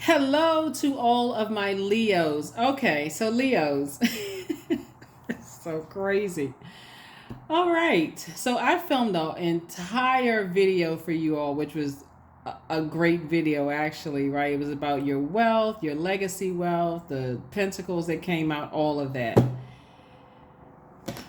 Hello to all of my Leos. Okay, so Leos. It's so crazy. All right. So I filmed an entire video for you all, which was a great video, actually, right? It was about your wealth, your legacy wealth, the pentacles that came out, all of that.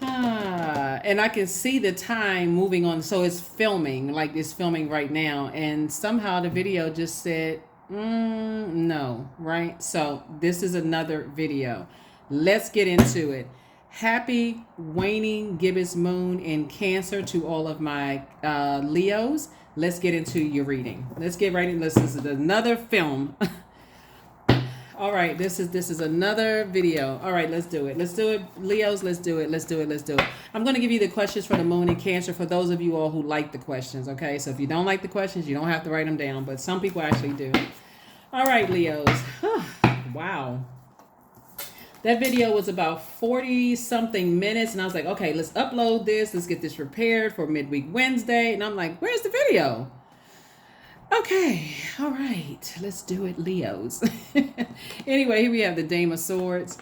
And I can see the time moving on. So it's filming, like it's filming right now. And somehow the video just said, no, right? So this is another video. Let's get into it. Happy waning gibbous moon in Cancer to all of my Leos. Let's get into your reading. Let's get right into this. This is another film. All right, this is another video. All right, let's do it. Let's do it, Leos. Let's do it. Let's do it. Let's do it. I'm going to give you the questions for the moon and Cancer for those of you all who like the questions. Okay, so if you don't like the questions, you don't have to write them down, but some people actually do. All right, Leos. Wow. That video was about 40 something minutes, and I was like, okay, let's upload this. Let's get this prepared for midweek Wednesday. And I'm like, where's the video? Okay, all right, let's do it, Leos. Anyway, here we have the Dame of Swords.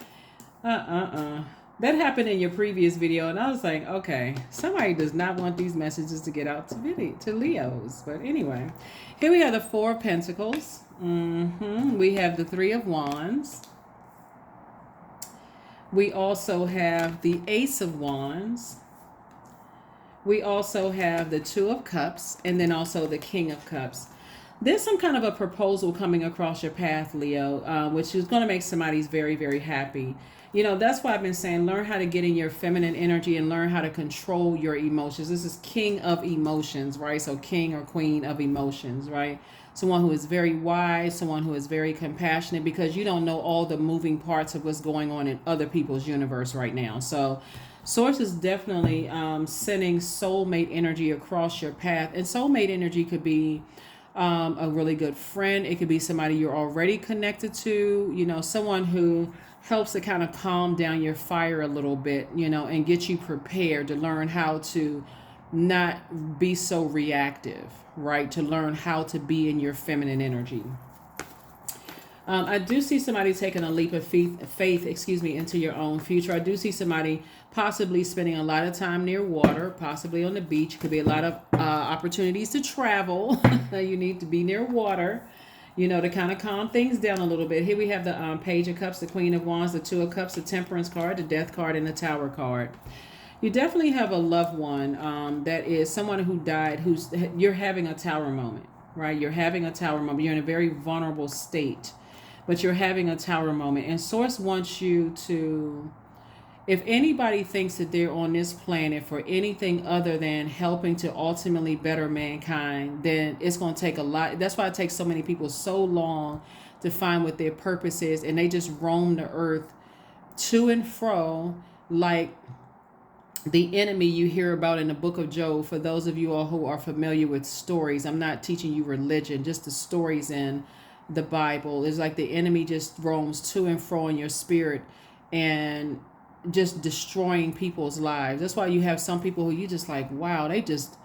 That happened in your previous video, and I was like, okay, somebody does not want these messages to get out to Leos. But anyway, here we have the Four of Pentacles. We have the Three of Wands. We also have the Ace of Wands. We also have the Two of Cups, and then also the King of Cups. There's some kind of a proposal coming across your path, Leo, which is going to make somebody very, very happy. You know, that's why I've been saying learn how to get in your feminine energy and learn how to control your emotions. This is King of Emotions, right? So King or Queen of Emotions, right? Someone who is very wise, someone who is very compassionate, because you don't know all the moving parts of what's going on in other people's universe right now. So Source is definitely sending soulmate energy across your path. And soulmate energy could be a really good friend. It could be somebody you're already connected to, you know, someone who helps to kind of calm down your fire a little bit, you know, and get you prepared to learn how to not be so reactive, right? To learn how to be in your feminine energy. I do see somebody taking a leap of faith, into your own future. I do see somebody possibly spending a lot of time near water, possibly on the beach. Could be a lot of opportunities to travel. You need to be near water, you know, to kind of calm things down a little bit. Here we have the Page of Cups, the Queen of Wands, the Two of Cups, the Temperance card, the Death card, and the Tower card. You definitely have a loved one that is someone who died, you're having a tower moment, right? You're having a tower moment. You're in a very vulnerable state, but you're having a tower moment. And Source wants you to, if anybody thinks that they're on this planet for anything other than helping to ultimately better mankind, then it's going to take a lot. That's why it takes so many people so long to find what their purpose is. And they just roam the earth to and fro like the enemy you hear about in the book of Job. For those of you all who are familiar with stories, I'm not teaching you religion, just the stories in the Bible. Is like the enemy just roams to and fro in your spirit and just destroying people's lives. That's why you have some people who you just like, wow, they just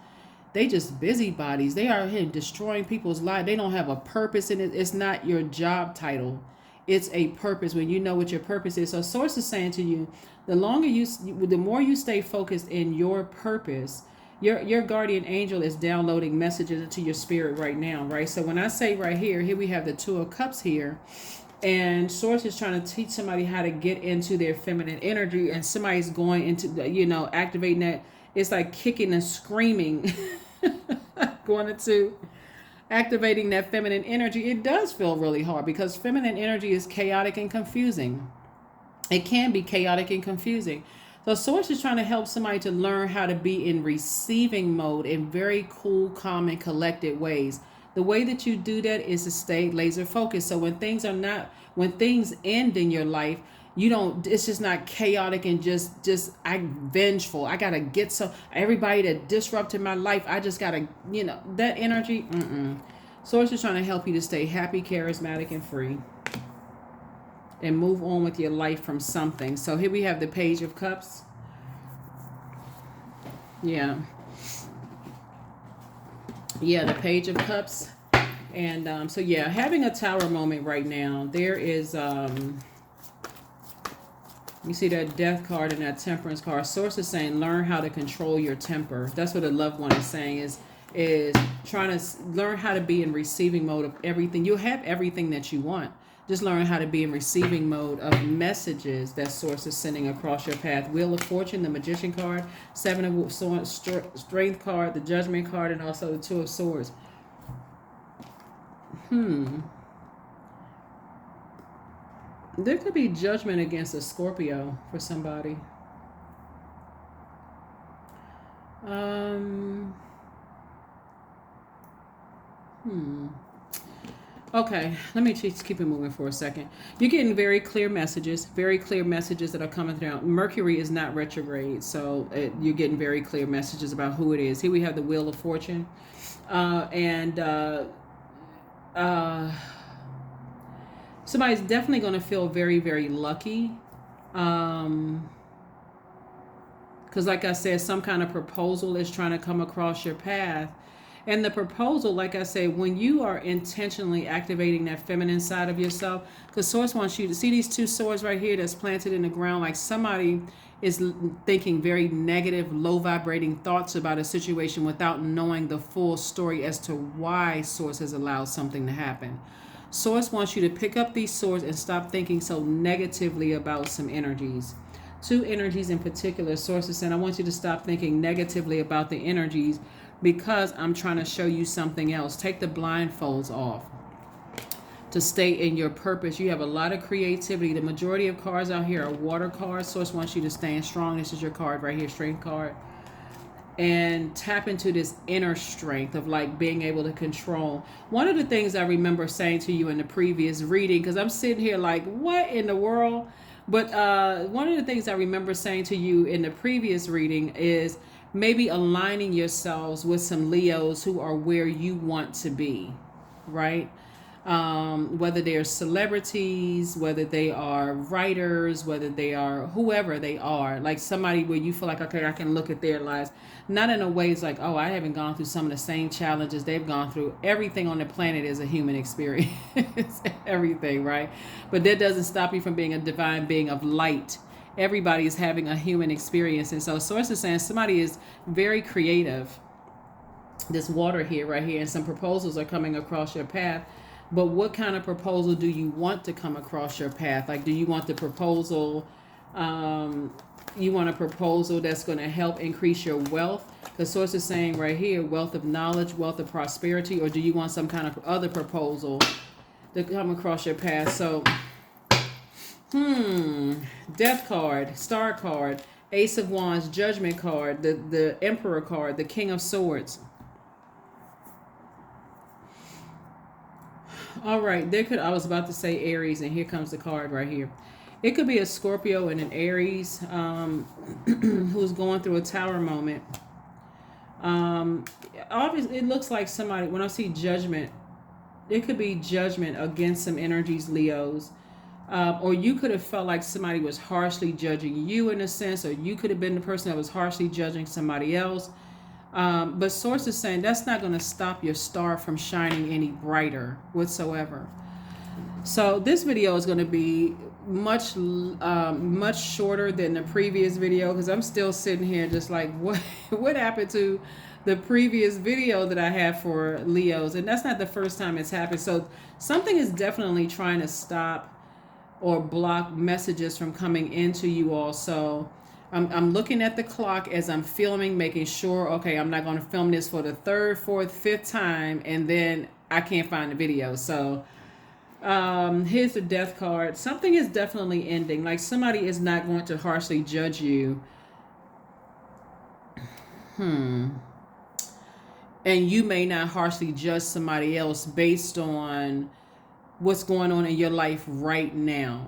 busybodies. They are here destroying people's lives. They don't have a purpose in it. It's not your job title. It's a purpose when you know what your purpose is. So Source is saying to you, the more you stay focused in your purpose, your guardian angel is downloading messages into your spirit right now, right? So when I say right here we have the Two of Cups here, and Source is trying to teach somebody how to get into their feminine energy, and somebody's going into, you know, activating that. It's like kicking and screaming, going into activating that feminine energy. It does feel really hard because feminine energy is chaotic and confusing. It can be chaotic and confusing. So Source is trying to help somebody to learn how to be in receiving mode in very cool, calm, and collected ways. The way that you do that is to stay laser focused. So when things end in your life, it's just not chaotic and just I'm vengeful. I gotta get everybody that disrupted my life. I just gotta, you know, that energy. Source is trying to help you to stay happy, charismatic, and free, and move on with your life from something. So here we have the Page of Cups. Yeah, the Page of Cups And so yeah, having a tower moment right now. There is you see that death card and that temperance card. Source is saying learn how to control your temper. That's what a loved one is saying, is trying to learn how to be in receiving mode of everything. You'll have everything that you want. Just learn how to be in receiving mode of messages that Source is sending across your path. Wheel of Fortune, the Magician card, Seven of Swords, Strength card, the Judgment card, and also the Two of Swords. There could be judgment against a Scorpio for somebody. Okay, let me just keep it moving for a second. You're getting very clear messages that are coming through. Mercury is not retrograde, so you're getting very clear messages about who it is. Here we have the Wheel of Fortune. Somebody's definitely going to feel very, very lucky. Because like I said, some kind of proposal is trying to come across your path. And the proposal, like I said, when you are intentionally activating that feminine side of yourself, because Source wants you to see these two swords right here that's planted in the ground, like somebody is thinking very negative, low vibrating thoughts about a situation without knowing the full story as to why Source has allowed something to happen. Source wants you to pick up these swords and stop thinking so negatively about some energies. Two energies in particular, Source is saying, I want you to stop thinking negatively about the energies because I'm trying to show you something else. Take the blindfolds off to stay in your purpose. You have a lot of creativity. The majority of cards out here are water cards. Source wants you to stand strong. This is your card right here, Strength card. And tap into this inner strength of like being able to control. One of the things I remember saying to you in the previous reading, because I'm sitting here like, what in the world? But one of the things I remember saying to you in the previous reading is maybe aligning yourselves with some Leos who are where you want to be, right? Whether they're celebrities, whether they are writers, whether they are whoever they are, like somebody where you feel like, okay, I can look at their lives, not in a way it's like, oh, I haven't gone through some of the same challenges they've gone through. Everything on the planet is a human experience, everything, right? But that doesn't stop you from being a divine being of light. Everybody is having a human experience. And so Source is saying somebody is very creative. This water here, right here, and some proposals are coming across your path. But what kind of proposal do you want to come across your path? Like, do you want the proposal, you want a proposal that's going to help increase your wealth? Because Source is saying right here, wealth of knowledge, wealth of prosperity, or do you want some kind of other proposal to come across your path? So, Death card, Star card, Ace of Wands, Judgment card, the Emperor card, the King of Swords. All right, I was about to say Aries, and here comes the card right here. It could be a Scorpio and an Aries who's going through a tower moment. Obviously, it looks like somebody, when I see judgment, it could be judgment against some energies, Leos. Or you could have felt like somebody was harshly judging you in a sense, or you could have been the person that was harshly judging somebody else. But Source is saying that's not going to stop your star from shining any brighter whatsoever. So this video is going to be much shorter than the previous video, because I'm still sitting here just like, what happened to the previous video that I have for Leos? And that's not the first time it's happened. So something is definitely trying to stop or block messages from coming into you all. So I'm looking at the clock as I'm filming, making sure, okay, I'm not going to film this for the third, fourth, fifth time, and then I can't find the video. So here's the Death card. Something is definitely ending. Like somebody is not going to harshly judge you. And you may not harshly judge somebody else based on what's going on in your life right now.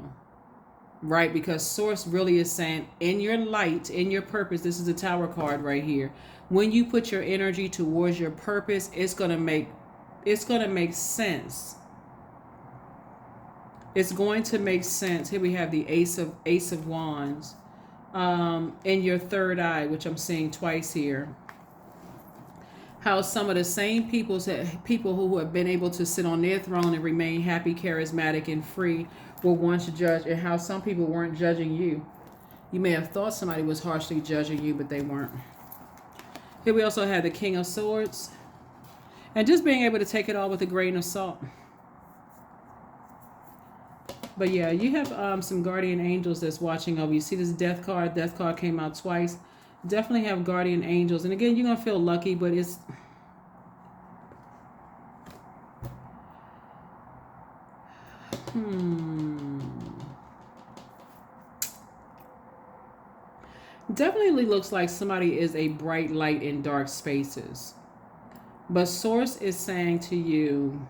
Right? Because Source really is saying in your light, in your purpose, this is the Tower card right here. When you put your energy towards your purpose, it's going to make sense. It's going to make sense. Here we have the Ace of Wands in your third eye, which I'm seeing twice here. how some of the same people who have been able to sit on their throne and remain happy, charismatic, and free were once judged, and how some people weren't judging you. You may have thought somebody was harshly judging you, but they weren't. Here we also have the King of Swords. And just being able to take it all with a grain of salt. But yeah, you have some guardian angels that's watching over you. See this death card? Death card came out twice. Definitely have guardian angels. And again, you're going to feel lucky, but it's... Definitely looks like somebody is a bright light in dark spaces. But Source is saying to you...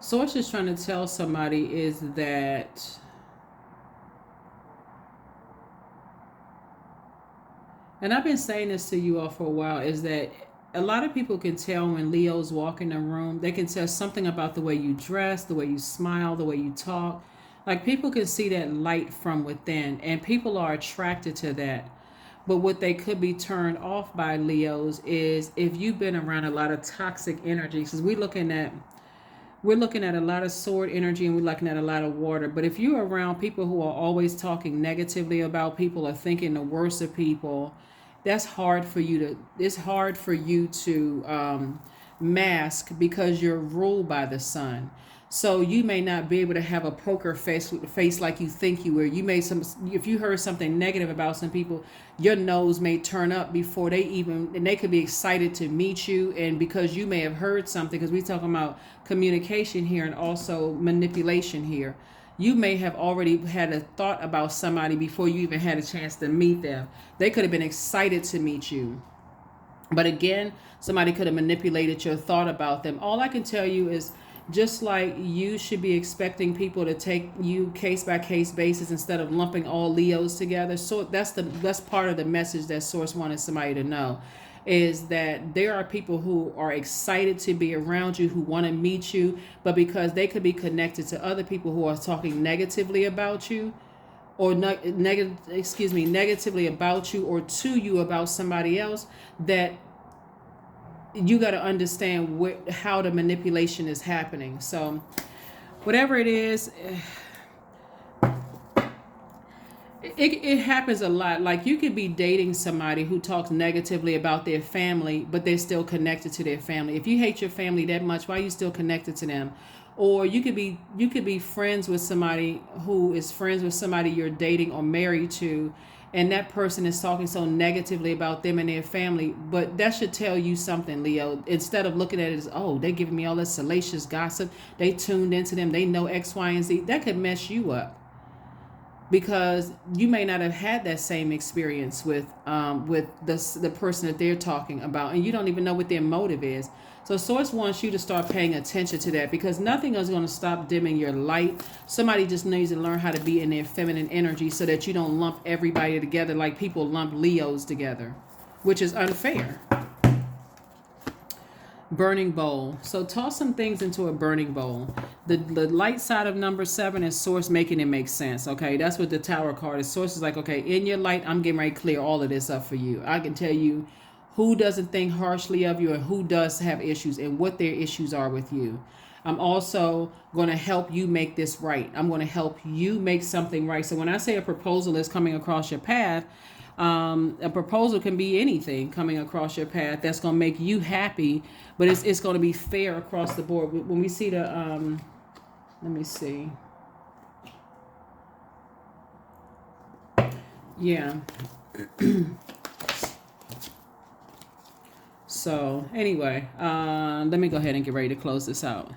Source is trying to tell somebody is that... And I've been saying this to you all for a while, is that a lot of people can tell when Leos walk in a room. They can tell something about the way you dress, the way you smile, the way you talk. Like, people can see that light from within, and people are attracted to that. But what they could be turned off by, Leos, is if you've been around a lot of toxic energies. Because we're looking at a lot of sword energy, and we're looking at a lot of water. But if you're around people who are always talking negatively about people or thinking the worst of people, that's hard for you to, it's hard for you to mask, because you're ruled by the sun. So you may not be able to have a poker face like you think you were. You may if you heard something negative about some people, your nose may turn up before and they could be excited to meet you. And because you may have heard something, because we're talking about communication here and also manipulation here, you may have already had a thought about somebody before you even had a chance to meet them. They could have been excited to meet you. But again, somebody could have manipulated your thought about them. All I can tell you is, just like you should be expecting people to take you case by case basis instead of lumping all Leos together. So that's part of the message that Source wanted somebody to know, is that there are people who are excited to be around you, who want to meet you, but because they could be connected to other people who are talking negatively about you, or negatively about you or to you about somebody else, that you got to understand how the manipulation is happening. So whatever it is, it happens a lot. Like, you could be dating somebody who talks negatively about their family, but they're still connected to their family. If you hate your family that much, why are you still connected to them? Or you could be friends with somebody who is friends with somebody you're dating or married to, and that person is talking so negatively about them and their family. But that should tell you something, Leo. Instead of looking at it as, oh, they're giving me all this salacious gossip, they tuned into them, they know X, Y, and Z. That could mess you up, because you may not have had that same experience with the person that they're talking about, and you don't even know what their motive is. So Source wants you to start paying attention to that, because nothing is going to stop dimming your light. Somebody just needs to learn how to be in their feminine energy, so that you don't lump everybody together like people lump Leos together, which is unfair. Burning bowl. So toss some things into a burning bowl. The light side of number 7 is Source making it make sense. Okay, that's what the Tower card is. Source is like, okay, in your light, I'm getting ready to clear all of this up for you. I can tell you who doesn't think harshly of you and who does have issues, and what their issues are with you. I'm also going to help you make this right. I'm going to help you make something right. So when I say a proposal is coming across your path, a proposal can be anything coming across your path that's going to make you happy, but it's going to be fair across the board. When we see the, let me see. Yeah. So anyway, let me go ahead and get ready to close this out.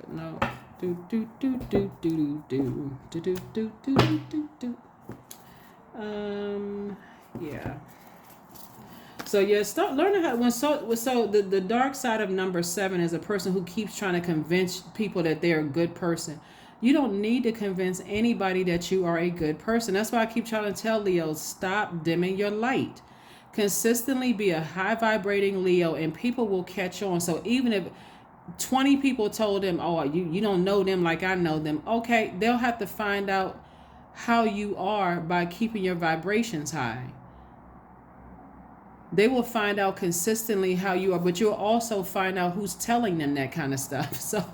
No. Yeah. So yeah, start learning how. The dark side of number 7 is a person who keeps trying to convince people that they're a good person. You don't need to convince anybody that you are a good person. That's why I keep trying to tell Leo, stop dimming your light. Consistently be a high vibrating Leo, and people will catch on. So even if 20 people told them, oh, you don't know them like I know them, okay, they'll have to find out how you are by keeping your vibrations high. They will find out consistently how you are, but you'll also find out who's telling them that kind of stuff. So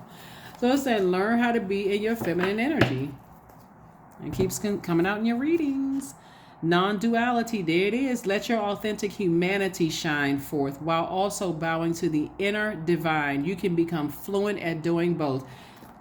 it's that learn how to be in your feminine energy. It keeps coming out in your readings. Non-duality, there it is. Let your authentic humanity shine forth while also bowing to the inner divine. You can become fluent at doing both.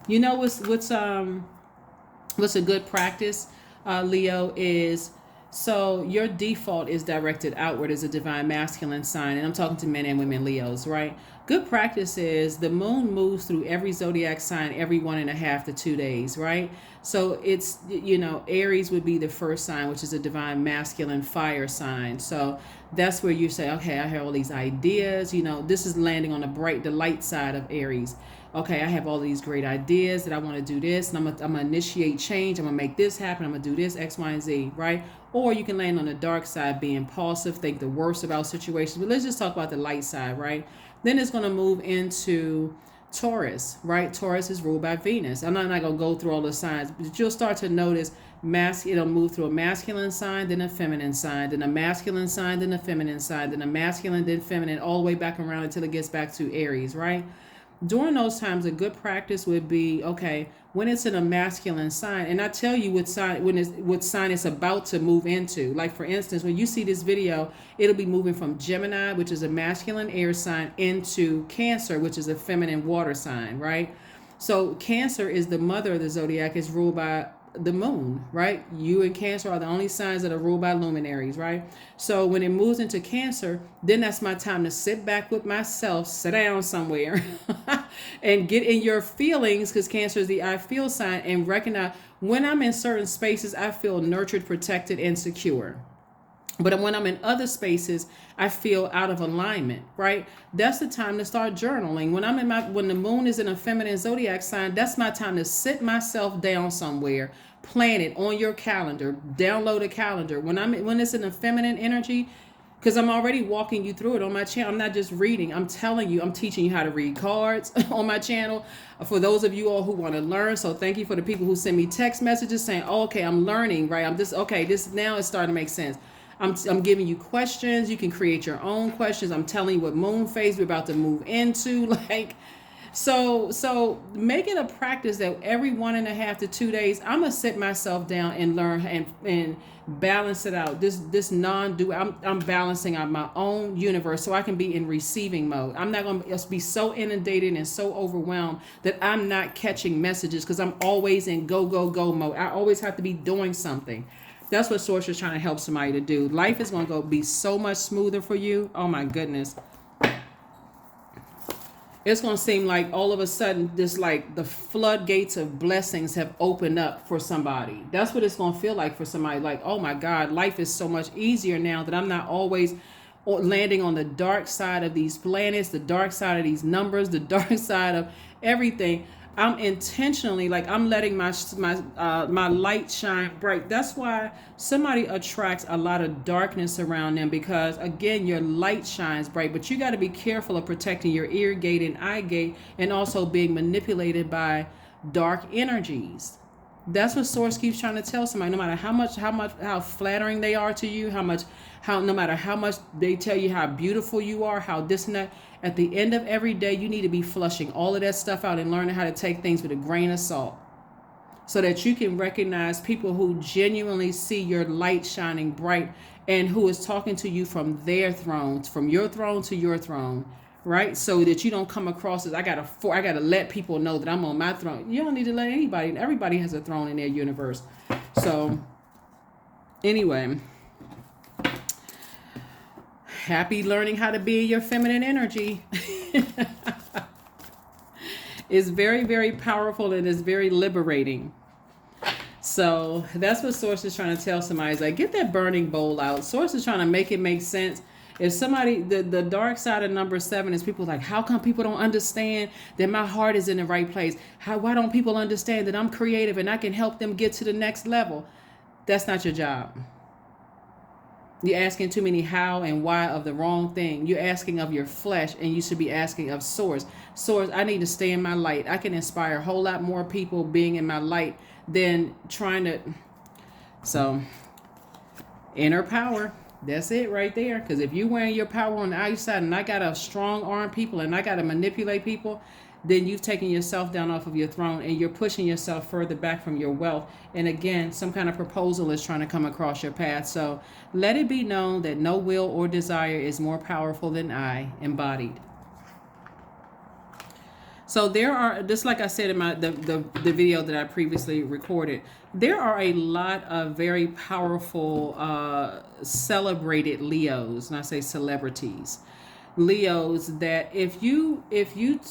You know what's a good practice, Leo, is so your default is directed outward as a divine masculine sign, and I'm talking to men and women Leos, right? Good practice is the moon moves through every zodiac sign every 1.5 to 2 days, right? So it's, Aries would be the first sign, which is a divine masculine fire sign. So that's where you say, okay, I have all these ideas, this is landing on the light side of Aries. Okay, I have all these great ideas that I want to do this, and I'm gonna initiate change. I'm gonna make this happen. I'm gonna do this, X, Y, and Z, right? Or you can land on the dark side, be impulsive, think the worst about situations. But let's just talk about the light side, right? Then it's gonna move into Taurus, right? Taurus is ruled by Venus. I'm not gonna go through all the signs, but you'll start to notice it'll move through a masculine sign, then a feminine sign, then a masculine sign, then a feminine sign, then a masculine, then feminine, all the way back around until it gets back to Aries, right? During those times, a good practice would be, okay, when it's in a masculine sign, and I tell you what sign it's about to move into. Like, for instance, when you see this video, it'll be moving from Gemini, which is a masculine air sign, into Cancer, which is a feminine water sign, right? So Cancer is the mother of the zodiac, is ruled by the moon, right? You and Cancer are the only signs that are ruled by luminaries, right? So when it moves into Cancer, then that's my time to sit back with myself, sit down somewhere and get in your feelings, because Cancer is the I feel sign, and recognize when I'm in certain spaces, I feel nurtured, protected, and secure. But when I'm in other spaces, I feel out of alignment, right? That's the time to start journaling. When the moon is in a feminine zodiac sign, that's my time to sit myself down somewhere, plan it on your calendar, download a calendar. When it's in a feminine energy, because I'm already walking you through it on my channel. I'm not just reading. I'm telling you, I'm teaching you how to read cards on my channel for those of you all who want to learn. So thank you for the people who send me text messages saying, oh, okay, I'm learning, right? This now is starting to make sense. I'm giving you questions. You can create your own questions. I'm telling you what moon phase we're about to move into. So make it a practice that every 1.5 to 2 days, I'm going to sit myself down and learn and balance it out. This non-dual, I'm balancing out my own universe so I can be in receiving mode. I'm not going to be so inundated and so overwhelmed that I'm not catching messages, because I'm always in go, go, go mode. I always have to be doing something. That's what Source is trying to help somebody to do. Life is going to be so much smoother for you. Oh my goodness. It's going to seem like all of a sudden the floodgates of blessings have opened up for somebody. That's what it's going to feel like for somebody. Like, oh my God, life is so much easier now that I'm not always landing on the dark side of these planets, the dark side of these numbers, the dark side of everything. I'm intentionally, I'm letting my light shine bright. That's why somebody attracts a lot of darkness around them, because again, your light shines bright, but you got to be careful of protecting your ear gate and eye gate, and also being manipulated by dark energies. That's what Source keeps trying to tell somebody. No matter how flattering they are to you, no matter how much they tell you how beautiful you are, how this and that, at the end of every day, you need to be flushing all of that stuff out and learning how to take things with a grain of salt, so that you can recognize people who genuinely see your light shining bright and who is talking to you from their throne, from your throne to your throne, right? So that you don't come across as I gotta let people know that I'm on my throne. You don't need to let anybody. Everybody has a throne in their universe. So anyway, happy learning how to be your feminine energy. It's very, very powerful, and it's very liberating. So that's what Source is trying to tell somebody. Is like, get that burning bowl out. Source is trying to make it make sense. If somebody, the dark side of number 7 is people like, how come people don't understand that my heart is in the right place? Why don't people understand that I'm creative and I can help them get to the next level? That's not your job. You're asking too many how and why of the wrong thing. You're asking of your flesh, and you should be asking of Source. Source, I need to stay in my light. I can inspire a whole lot more people being in my light than trying to... So, inner power. That's it right there. Because if you wearing your power on the outside and I got to strong arm people and I got to manipulate people, then you've taken yourself down off of your throne and you're pushing yourself further back from your wealth. And again, some kind of proposal is trying to come across your path. So let it be known that no will or desire is more powerful than I, embodied. So there are, just like I said in the video that I previously recorded, there are a lot of very powerful celebrated Leos, and I say celebrities, Leos, that if you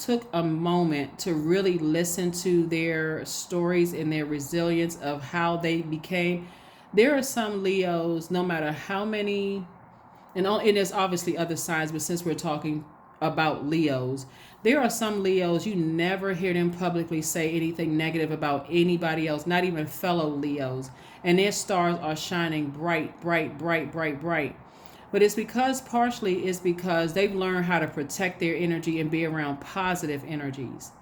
took a moment to really listen to their stories and their resilience of how they became, there are some Leos, no matter how many, and there's obviously other signs, but since we're talking about Leos, there are some Leos you never hear them publicly say anything negative about anybody else, not even fellow Leos, and their stars are shining bright, bright, bright, bright, bright. But partially it's because they've learned how to protect their energy and be around positive energies.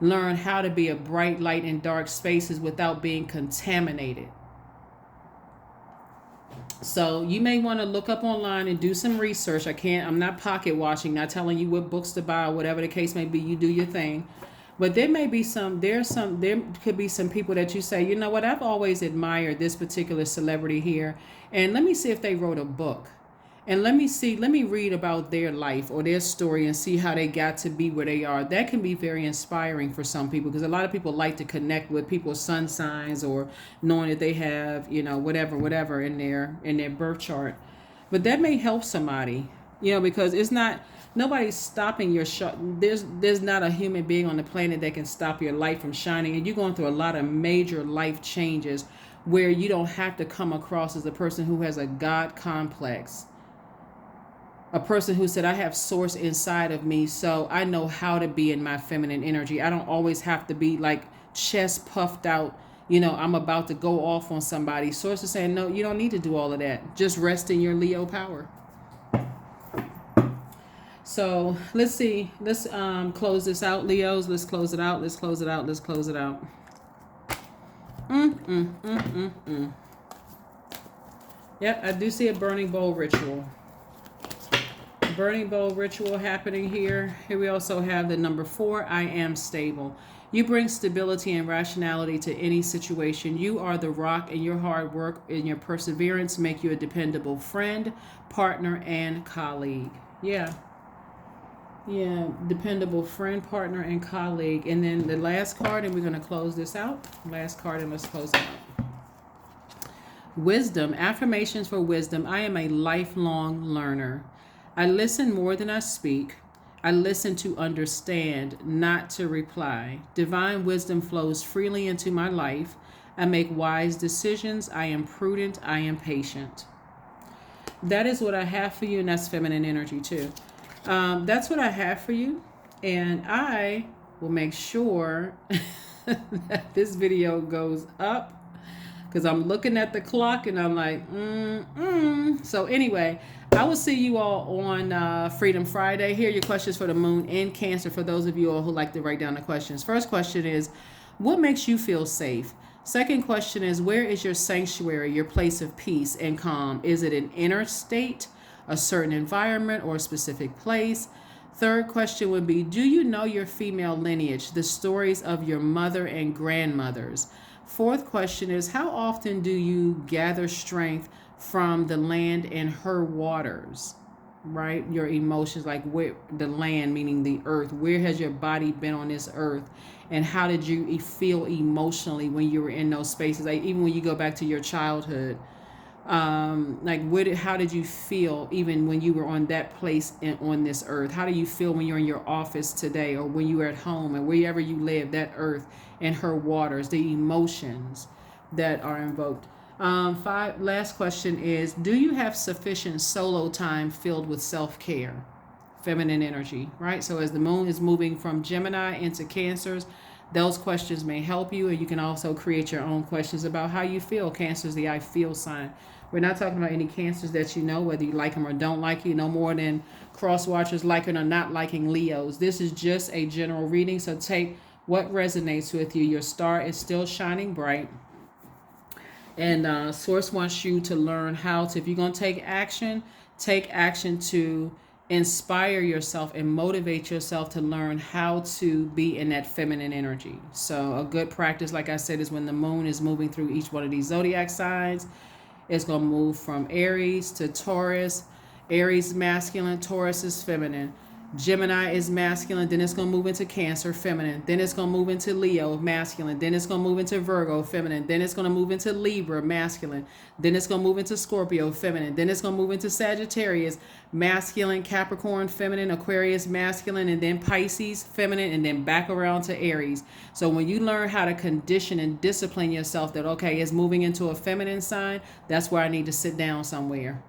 Learn how to be a bright light in dark spaces without being contaminated. So you may want to look up online and do some research. I'm not pocket watching, not telling you what books to buy or whatever the case may be. You do your thing. But there could be some people that you say, you know what, I've always admired this particular celebrity here. And let me see if they wrote a book. And let me read about their life or their story and see how they got to be where they are. That can be very inspiring for some people, because a lot of people like to connect with people's sun signs or knowing that they have, whatever in their birth chart. But that may help somebody, because it's not, nobody's stopping your shot. There's not a human being on the planet that can stop your light from shining. And you're going through a lot of major life changes where you don't have to come across as a person who has a God complex. A person who said, I have source inside of me, so I know how to be in my feminine energy. I don't always have to be like chest puffed out, I'm about to go off on somebody. Source is saying, no, you don't need to do all of that. Just rest in your Leo power. So let's see. Let's close this out, Leos. Let's close it out. Let's close it out. Let's close it out. Yep, I do see a burning bowl ritual. Burning bowl ritual happening here. Here we also have the number 4, I am stable. You bring stability and rationality to any situation. You are the rock, and your hard work and your perseverance make you a dependable friend, partner, and colleague. Yeah, dependable friend, partner, and colleague. And then the last card, and we're going to close this out. Last card, and let's close it out. Wisdom, affirmations for wisdom. I am a lifelong learner. I listen more than I speak. I listen to understand, not to reply. Divine wisdom flows freely into my life. I make wise decisions. I am prudent. I am patient. That is what I have for you, and that's feminine energy too. That's what I have for you, and I will make sure that this video goes up, because I'm looking at the clock and I'm like, So anyway, I will see you all on Freedom Friday. Here are your questions for the moon in Cancer, for those of you all who like to write down the questions. First question is, what makes you feel safe? Second question is, where is your sanctuary, your place of peace and calm? Is it an inner state, a certain environment, or a specific place? Third question would be, do you know your female lineage, the stories of your mother and grandmothers? Fourth question is, how often do you gather strength from the land and her waters, right? Your emotions, like where the land, meaning the earth, where has your body been on this earth? And how did you feel emotionally when you were in those spaces? Like even when you go back to your childhood, how did you feel even when you were on that place on this earth? How do you feel when you're in your office today, or when you were at home, and wherever you live, that earth and her waters, the emotions that are invoked? Last question is, do you have sufficient solo time filled with self-care? Feminine energy, right? So as the moon is moving from Gemini into Cancers, those questions may help you, and you can also create your own questions about how you feel. Cancer is the I feel sign. We're not talking about any Cancers that you know, whether you like them or don't like you, no more than cross watchers liking or not liking Leos. This is just a general reading, so take what resonates with you. Your star is still shining bright. And Source wants you to learn how to, if you're going to take action to inspire yourself and motivate yourself to learn how to be in that feminine energy. So, a good practice, like I said, is when the moon is moving through each one of these zodiac signs. It's going to move from Aries to Taurus. Aries masculine, Taurus is feminine. Gemini is masculine, then it's going to move into Cancer, feminine. Then it's going to move into Leo, masculine. Then it's going to move into Virgo, feminine. Then it's going to move into Libra, masculine. Then it's going to move into Scorpio, feminine. Then it's going to move into Sagittarius, masculine, Capricorn, feminine, Aquarius, masculine, and then Pisces, feminine, and then back around to Aries. So when you learn how to condition and discipline yourself that, okay, it's moving into a feminine sign, that's where I need to sit down somewhere.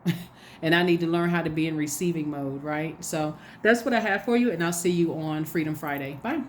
And I need to learn how to be in receiving mode, right? So that's what I have for you, and I'll see you on Freedom Friday. Bye.